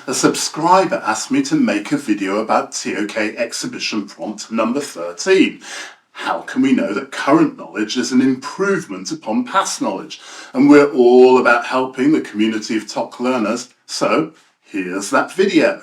A subscriber asked me to make a video about ToK Exhibition Prompt number 13. How can we know that current knowledge is an improvement upon past knowledge? And we're all about helping the community of ToK learners, so here's that video.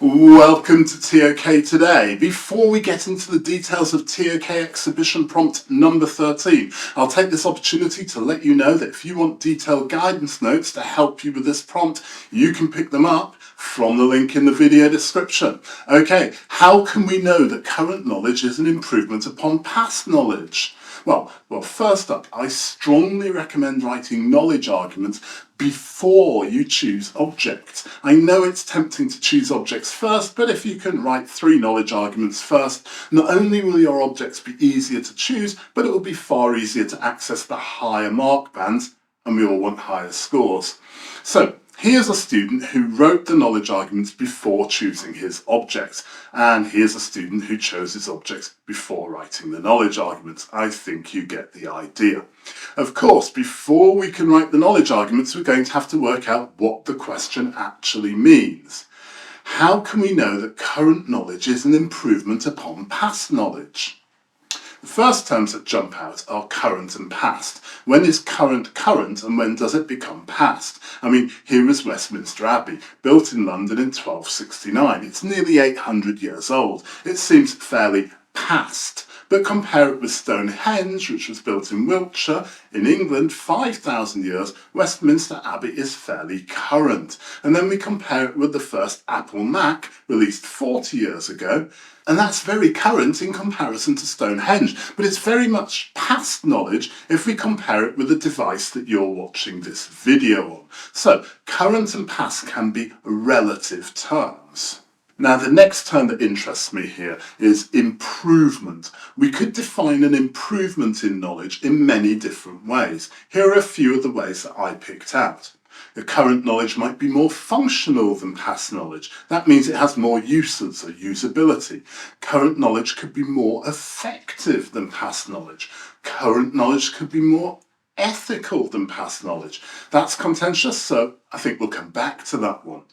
Welcome to ToK Today. Before we get into the details of ToK Exhibition Prompt number 13, I'll take this opportunity to let you know that if you want detailed guidance notes to help you with this prompt, you can pick them up from the link in the video description. Okay, how can we know that current knowledge is an improvement upon past knowledge? Well, first up, I strongly recommend writing knowledge arguments before you choose objects. I know it's tempting to choose objects first, but if you can write 3 knowledge arguments first, not only will your objects be easier to choose, but it will be far easier to access the higher mark bands, and we all want higher scores. So, here's a student who wrote the knowledge arguments before choosing his objects, and here's a student who chose his objects before writing the knowledge arguments. I think you get the idea. Of course, before we can write the knowledge arguments, we're going to have to work out what the question actually means. How can we know that current knowledge is an improvement upon past knowledge? The first terms that jump out are current and past. When is current current and when does it become past? I mean, here is Westminster Abbey, built in London in 1269. It's nearly 800 years old. It seems fairly past. But compare it with Stonehenge, which was built in Wiltshire, in England, 5,000 years, Westminster Abbey is fairly current. And then we compare it with the first Apple Mac, released 40 years ago, and that's very current in comparison to Stonehenge, but it's very much past knowledge if we compare it with the device that you're watching this video on. So, current and past can be relative terms. Now, the next term that interests me here is improvement. We could define an improvement in knowledge in many different ways. Here are a few of the ways that I picked out. The current knowledge might be more functional than past knowledge. That means it has more uses or usability. Current knowledge could be more effective than past knowledge. Current knowledge could be more ethical than past knowledge. That's contentious, so I think we'll come back to that one.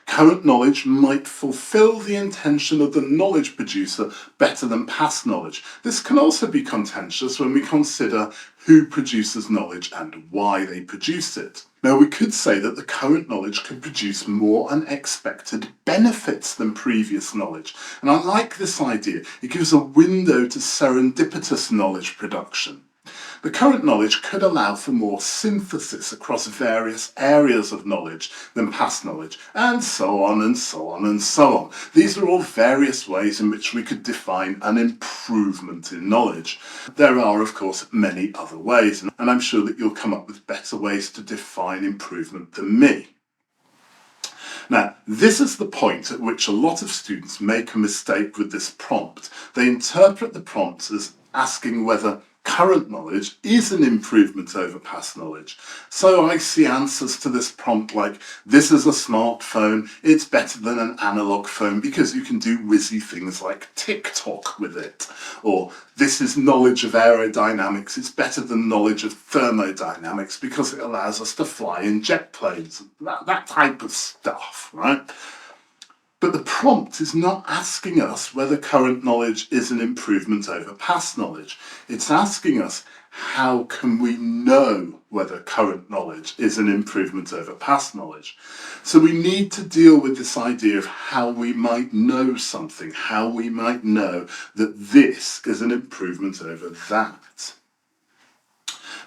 Current knowledge might fulfill the intention of the knowledge producer better than past knowledge. This can also be contentious when we consider who produces knowledge and why they produce it. Now, we could say that the current knowledge could produce more unexpected benefits than previous knowledge. And I like this idea. It gives a window to serendipitous knowledge production. The current knowledge could allow for more synthesis across various areas of knowledge than past knowledge, and so on and so on and so on. These are all various ways in which we could define an improvement in knowledge. There are, of course, many other ways, and I'm sure that you'll come up with better ways to define improvement than me. Now, this is the point at which a lot of students make a mistake with this prompt. They interpret the prompt as asking whether current knowledge is an improvement over past knowledge. So I see answers to this prompt like, this is a smartphone, it's better than an analog phone because you can do whizzy things like TikTok with it. Or, this is knowledge of aerodynamics, it's better than knowledge of thermodynamics because it allows us to fly in jet planes. That type of stuff, right? But the prompt is not asking us whether current knowledge is an improvement over past knowledge. It's asking us, how can we know whether current knowledge is an improvement over past knowledge? So we need to deal with this idea of how we might know something, how we might know that this is an improvement over that.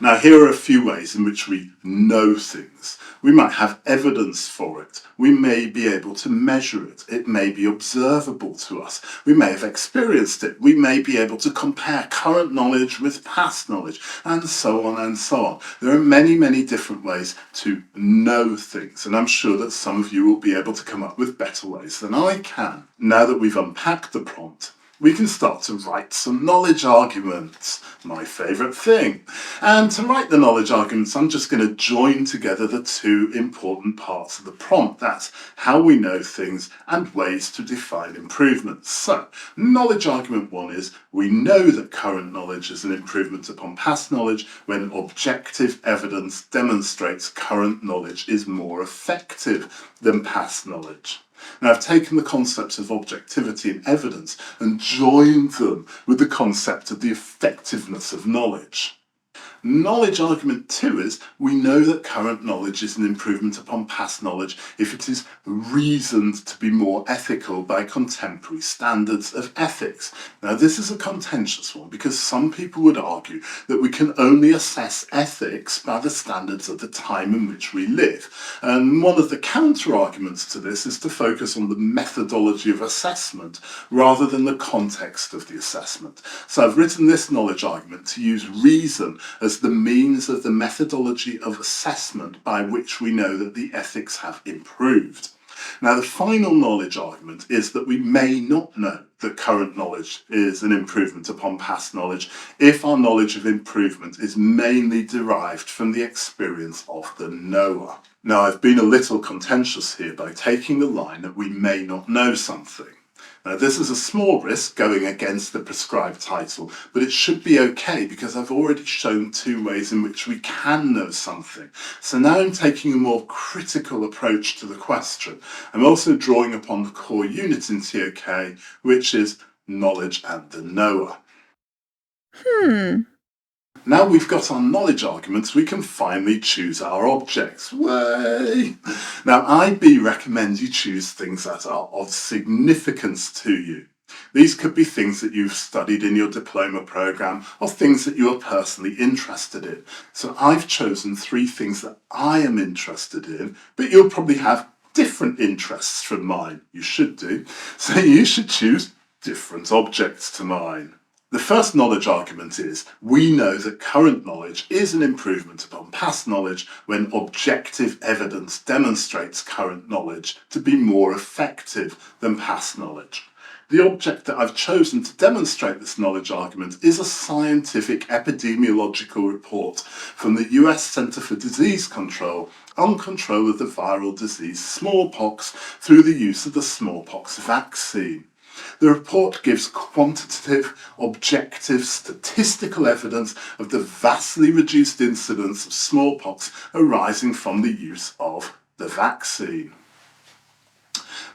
Now, here are a few ways in which we know things. We might have evidence for it. We may be able to measure it. It may be observable to us. We may have experienced it. We may be able to compare current knowledge with past knowledge, and so on and so on. There are many, many different ways to know things, and I'm sure that some of you will be able to come up with better ways than I can. Now that we've unpacked the prompt, we can start to write some knowledge arguments, my favourite thing. And to write the knowledge arguments, I'm just going to join together the two important parts of the prompt. That's how we know things and ways to define improvements. So, knowledge argument one is, we know that current knowledge is an improvement upon past knowledge when objective evidence demonstrates current knowledge is more effective than past knowledge. Now, I've taken the concepts of objectivity and evidence and joined them with the concept of the effectiveness of knowledge. Knowledge argument two is, we know that current knowledge is an improvement upon past knowledge if it is reasoned to be more ethical by contemporary standards of ethics. Now, this is a contentious one because some people would argue that we can only assess ethics by the standards of the time in which we live. And one of the counter arguments to this is to focus on the methodology of assessment rather than the context of the assessment. So I've written this knowledge argument to use reason as the means of the methodology of assessment by which we know that the ethics have improved. Now, the final knowledge argument is that we may not know that current knowledge is an improvement upon past knowledge if our knowledge of improvement is mainly derived from the experience of the knower. Now, I've been a little contentious here by taking the line that we may not know something. Now, this is a small risk going against the prescribed title, but it should be okay because I've already shown two ways in which we can know something. So now I'm taking a more critical approach to the question. I'm also drawing upon the core unit in ToK, which is knowledge and the knower. Now we've got our knowledge arguments, we can finally choose our objects. Way! Now, IB recommends you choose things that are of significance to you. These could be things that you've studied in your diploma programme or things that you are personally interested in. So I've chosen three things that I am interested in, but you'll probably have different interests from mine. You should do. So you should choose different objects to mine. The first knowledge argument is, we know that current knowledge is an improvement upon past knowledge when objective evidence demonstrates current knowledge to be more effective than past knowledge. The object that I've chosen to demonstrate this knowledge argument is a scientific epidemiological report from the US Centre for Disease Control on control of the viral disease smallpox through the use of the smallpox vaccine. The report gives quantitative, objective, statistical evidence of the vastly reduced incidence of smallpox arising from the use of the vaccine.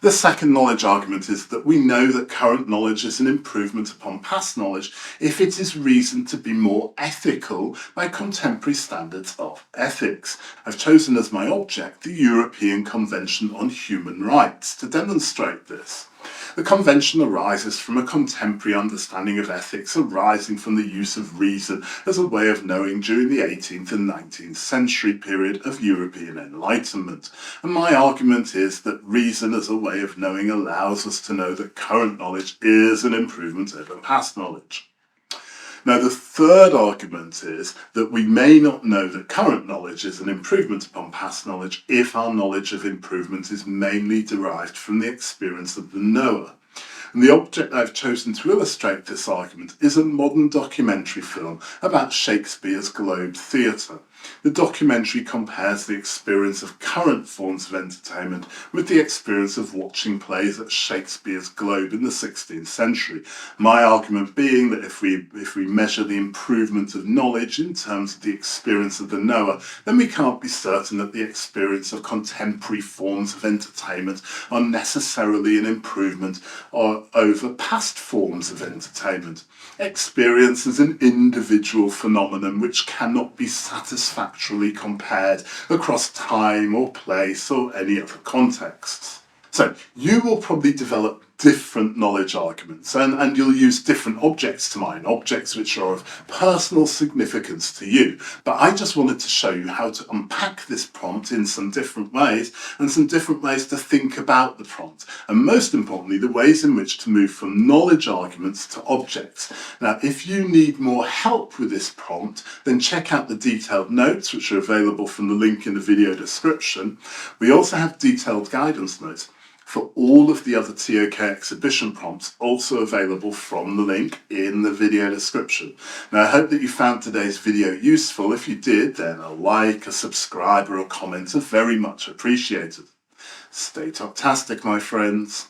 The second knowledge argument is that we know that current knowledge is an improvement upon past knowledge if it is reasoned to be more ethical by contemporary standards of ethics. I've chosen as my object the European Convention on Human Rights to demonstrate this. The convention arises from a contemporary understanding of ethics arising from the use of reason as a way of knowing during the 18th and 19th century period of European Enlightenment. And my argument is that reason as a way of knowing allows us to know that current knowledge is an improvement over past knowledge. Now, the third argument is that we may not know that current knowledge is an improvement upon past knowledge if our knowledge of improvement is mainly derived from the experience of the knower. And the object I've chosen to illustrate this argument is a modern documentary film about Shakespeare's Globe Theatre. The documentary compares the experience of current forms of entertainment with the experience of watching plays at Shakespeare's Globe in the 16th century. My argument being that if we measure the improvement of knowledge in terms of the experience of the knower, then we can't be certain that the experience of contemporary forms of entertainment are necessarily an improvement over past forms of entertainment. Experience is an individual phenomenon which cannot be satisfactorily compared across time or place or any other contexts. So you will probably develop different knowledge arguments and you'll use different objects to mine, objects which are of personal significance to you. But I just wanted to show you how to unpack this prompt in some different ways and some different ways to think about the prompt. And most importantly, the ways in which to move from knowledge arguments to objects. Now, if you need more help with this prompt, then check out the detailed notes, which are available from the link in the video description. We also have detailed guidance notes. for all of the other ToK exhibition prompts, also available from the link in the video description. Now, I hope that you found today's video useful. If you did, then a like, a subscribe, or a comment are very much appreciated. Stay ToKtastic, my friends.